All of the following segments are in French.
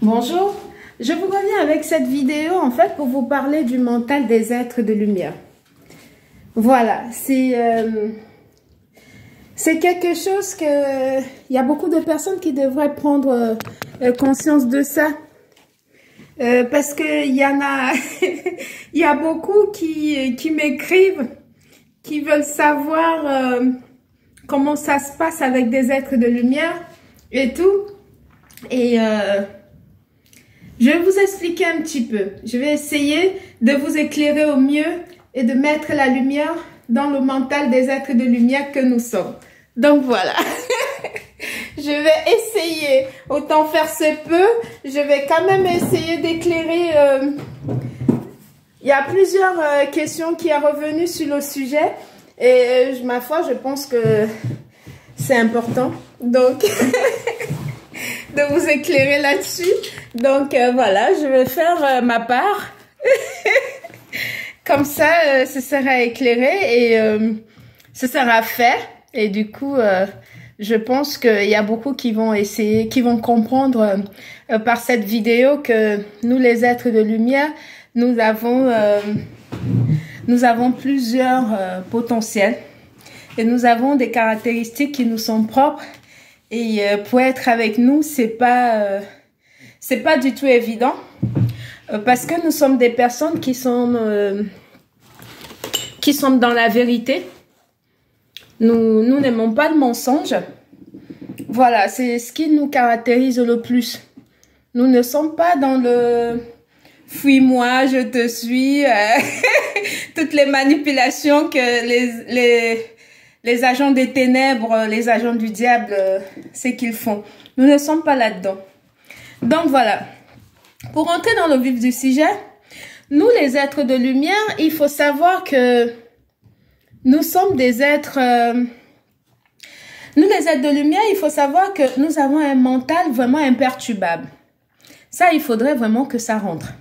Bonjour, je vous reviens avec cette vidéo en fait pour vous parler du mental des êtres de lumière. Voilà, c'est quelque chose que il y a beaucoup de personnes qui devraient prendre conscience de ça. Parce que il y en a il y a beaucoup qui m'écrivent, qui veulent savoir comment ça se passe avec des êtres de lumière et tout. Et je vais vous expliquer un petit peu. Je vais essayer de vous éclairer au mieux et de mettre la lumière dans le mental des êtres de lumière que nous sommes. Donc voilà. Je vais essayer, autant faire se peut, je vais quand même essayer d'éclairer. Il y a plusieurs questions qui sont revenues sur le sujet et ma foi, je pense que c'est important. Donc, de vous éclairer là-dessus. Donc voilà, je vais faire ma part. Comme ça, ce sera éclairé et ce sera fait. Et du coup, je pense qu'il y a beaucoup qui vont essayer, qui vont comprendre par cette vidéo que nous, les êtres de lumière, nous avons plusieurs potentiels et nous avons des caractéristiques qui nous sont propres. Et pour être avec nous, c'est pas du tout évident parce que nous sommes des personnes qui sont dans la vérité. Nous n'aimons pas de mensonges. Voilà, c'est ce qui nous caractérise le plus. Nous ne sommes pas dans le fuis-moi, je te suis, toutes les manipulations que les agents des ténèbres, les agents du diable, c'est qu'ils font. Nous ne sommes pas là-dedans. Donc voilà. Pour entrer dans le vif du sujet, nous les êtres de lumière, il faut savoir que nous sommes des êtres... nous les êtres de lumière, il faut savoir que nous avons un mental vraiment imperturbable. Ça, il faudrait vraiment que ça rentre.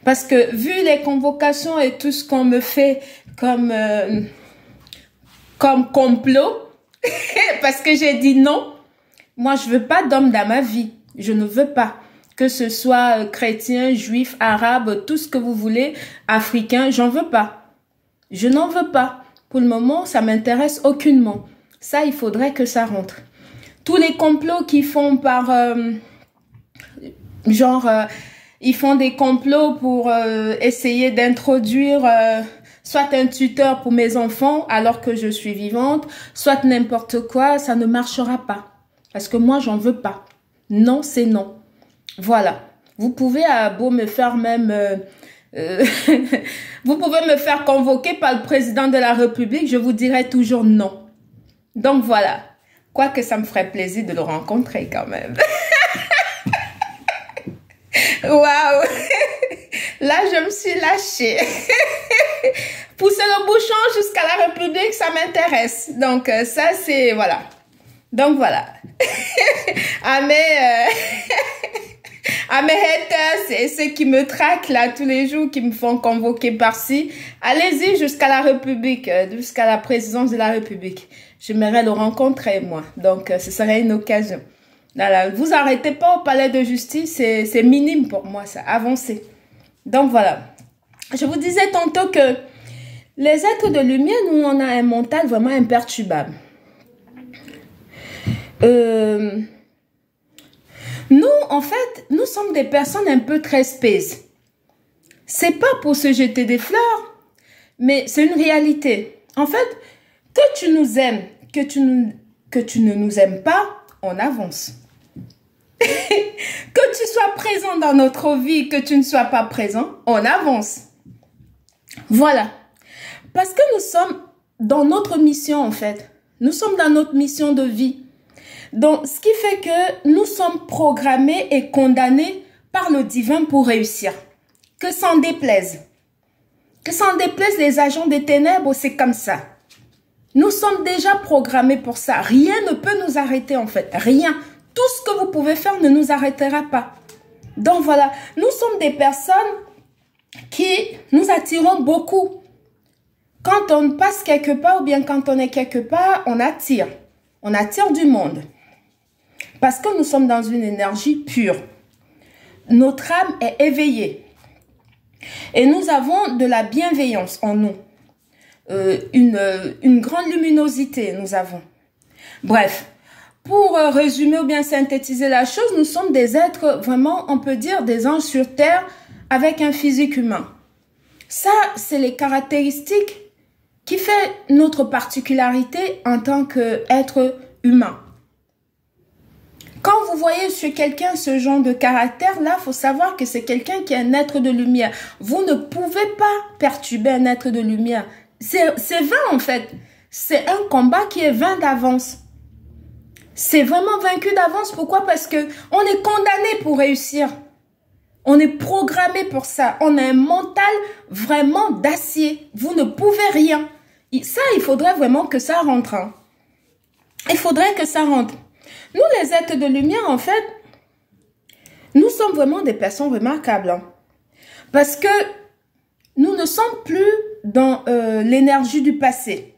Parce que vu les convocations et tout ce qu'on me fait comme complot, parce que j'ai dit non, moi je veux pas d'homme dans ma vie, je ne veux pas, que ce soit chrétien, juif, arabe, tout ce que vous voulez, africain, j'en veux pas, je n'en veux pas, pour le moment ça m'intéresse aucunement, ça il faudrait que ça rentre. Tous les complots qui font par, ils font des complots pour essayer d'introduire soit un tuteur pour mes enfants alors que je suis vivante, soit n'importe quoi, ça ne marchera pas. Parce que moi, j'en veux pas. Non, c'est non. Voilà. Vous pouvez beau me faire même... vous pouvez me faire convoquer par le président de la République, je vous dirai toujours non. Donc voilà. Quoique ça me ferait plaisir de le rencontrer quand même. Waouh! Là, je me suis lâchée. Pousser le bouchon jusqu'à la République, ça m'intéresse. Donc, ça, c'est... Voilà. Donc, voilà. à mes haters et ceux qui me traquent là tous les jours, qui me font convoquer par-ci, allez-y jusqu'à la République, jusqu'à la présidence de la République. J'aimerais le rencontrer, moi. Donc, ce serait une occasion. Là, vous arrêtez pas au palais de justice, c'est minime pour moi, ça, avancez. Donc voilà, je vous disais tantôt que les êtres de lumière, nous, on a un mental vraiment imperturbable. Nous, en fait, nous sommes des personnes un peu très space. C'est pas pour se jeter des fleurs, mais c'est une réalité. En fait, que tu nous aimes, que tu ne nous aimes pas, on avance. Que tu sois présent dans notre vie, que tu ne sois pas présent, on avance. Voilà. Parce que nous sommes dans notre mission, en fait. Nous sommes dans notre mission de vie. Donc, ce qui fait que nous sommes programmés et condamnés par le divin pour réussir. Que s'en déplaise. Que s'en déplaise les agents des ténèbres, c'est comme ça. Nous sommes déjà programmés pour ça. Rien ne peut nous arrêter, en fait. Rien. Tout ce que vous pouvez faire ne nous arrêtera pas. Donc voilà, nous sommes des personnes qui nous attirons beaucoup. Quand on passe quelque part ou bien quand on est quelque part, on attire. On attire du monde. Parce que nous sommes dans une énergie pure. notre âme est éveillée. Et nous avons de la bienveillance en nous. Une grande luminosité, nous avons. Bref, pour résumer ou bien synthétiser la chose, nous sommes des êtres vraiment, on peut dire, des anges sur terre avec un physique humain. Ça, c'est les caractéristiques qui fait notre particularité en tant qu'être humain. Quand vous voyez chez quelqu'un ce genre de caractère-là, il faut savoir que c'est quelqu'un qui est un être de lumière. Vous ne pouvez pas perturber un être de lumière. C'est vain en fait. C'est un combat qui est vain d'avance. C'est vraiment vaincu d'avance. Pourquoi? Parce que on est condamné pour réussir. On est programmé pour ça. On a un mental vraiment d'acier. Vous ne pouvez rien. Ça, il faudrait vraiment que ça rentre. Hein. Il faudrait que ça rentre. Nous, les êtres de lumière, en fait, nous sommes vraiment des personnes remarquables. Hein. Parce que nous ne sommes plus dans l'énergie du passé.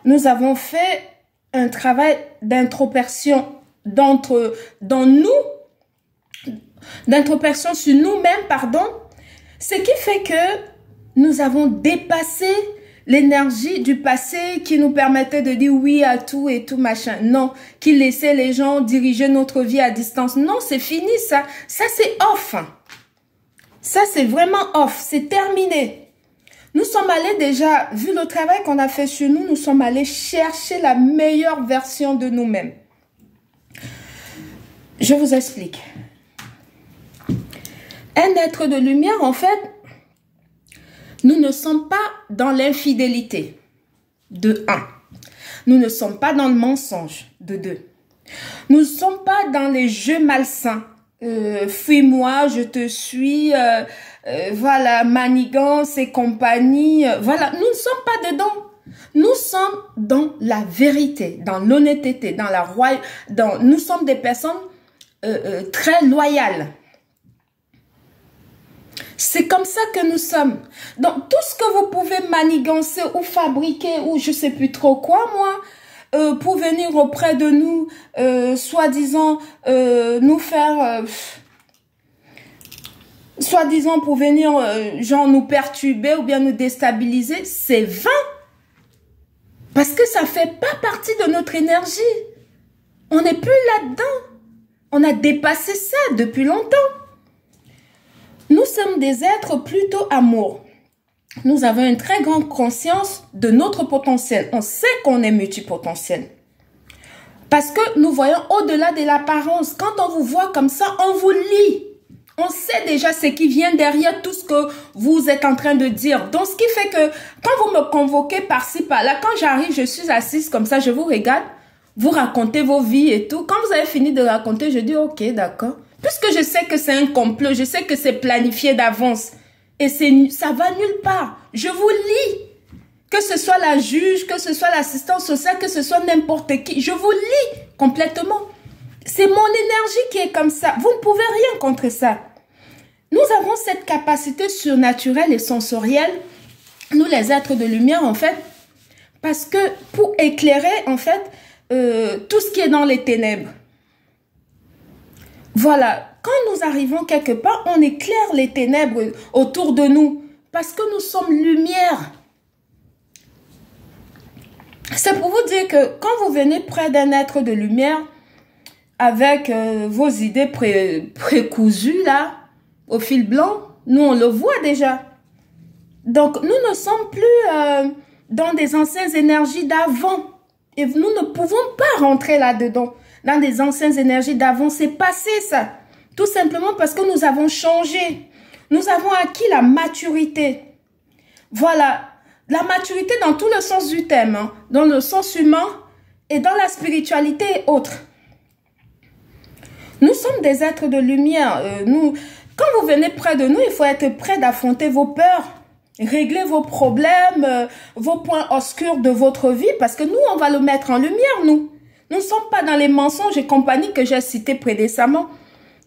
Nous avons fait un travail d'introspection dans nous, d'introspection sur nous-mêmes, pardon, ce qui fait que nous avons dépassé l'énergie du passé qui nous permettait de dire oui à tout et tout machin. Non, qui laissait les gens diriger notre vie à distance. Non, c'est fini ça. Ça, c'est off. Ça, c'est vraiment off. C'est terminé. Nous sommes allés déjà, vu le travail qu'on a fait sur nous, nous sommes allés chercher la meilleure version de nous-mêmes. Je vous explique. Un être de lumière, en fait, nous ne sommes pas dans l'infidélité, de 1. Nous ne sommes pas dans le mensonge, de 2. Nous ne sommes pas dans les jeux malsains. Fuis-moi, je te suis, voilà, manigance et compagnie. Voilà, nous ne sommes pas dedans. Nous sommes dans la vérité, dans l'honnêteté, dans la nous sommes des personnes très loyales. C'est comme ça que nous sommes. Donc, tout ce que vous pouvez manigancer ou fabriquer ou je sais plus trop quoi, moi, pour venir auprès de nous, soi-disant, nous faire... soi-disant pour venir, genre, nous perturber ou bien nous déstabiliser, c'est vain. Parce que ça fait pas partie de notre énergie. On n'est plus là-dedans. On a dépassé ça depuis longtemps. Nous sommes des êtres plutôt amour. Nous avons une très grande conscience de notre potentiel. On sait qu'on est multipotentiel. Parce que nous voyons au-delà de l'apparence. Quand on vous voit comme ça, on vous lit. On sait déjà ce qui vient derrière tout ce que vous êtes en train de dire. Donc, ce qui fait que quand vous me convoquez par-ci, par-là, quand j'arrive, je suis assise comme ça, je vous regarde, vous racontez vos vies et tout. Quand vous avez fini de raconter, je dis, ok, d'accord. Puisque je sais que c'est un complot, je sais que c'est planifié d'avance. Et ça va nulle part. Je vous lis. Que ce soit la juge, que ce soit l'assistante sociale, que ce soit n'importe qui. Je vous lis complètement. C'est mon énergie qui est comme ça. Vous ne pouvez rien contre ça. Nous avons cette capacité surnaturelle et sensorielle, nous les êtres de lumière en fait, parce que pour éclairer en fait tout ce qui est dans les ténèbres. Voilà, quand nous arrivons quelque part, on éclaire les ténèbres autour de nous, parce que nous sommes lumière. C'est pour vous dire que quand vous venez près d'un être de lumière, avec vos idées précousues là, au fil blanc, nous on le voit déjà. Donc nous ne sommes plus dans des anciennes énergies d'avant. Et nous ne pouvons pas rentrer là-dedans, dans des anciennes énergies d'avant. C'est passé ça. Tout simplement parce que nous avons changé. Nous avons acquis la maturité. Voilà. La maturité dans tout le sens du terme, hein, dans le sens humain et dans la spiritualité et autres. Nous sommes des êtres de lumière. Quand vous venez près de nous, il faut être prêt d'affronter vos peurs, régler vos problèmes, vos points obscurs de votre vie, parce que nous, on va le mettre en lumière, nous. Nous ne sommes pas dans les mensonges et compagnie que j'ai cités précédemment.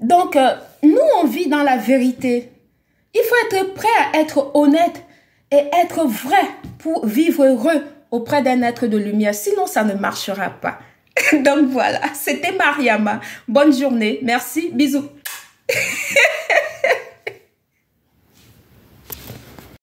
Donc, nous, on vit dans la vérité. Il faut être prêt à être honnête et être vrai pour vivre heureux auprès d'un être de lumière. Sinon, ça ne marchera pas. Donc voilà, c'était Mariama. Bonne journée. Merci. Bisous.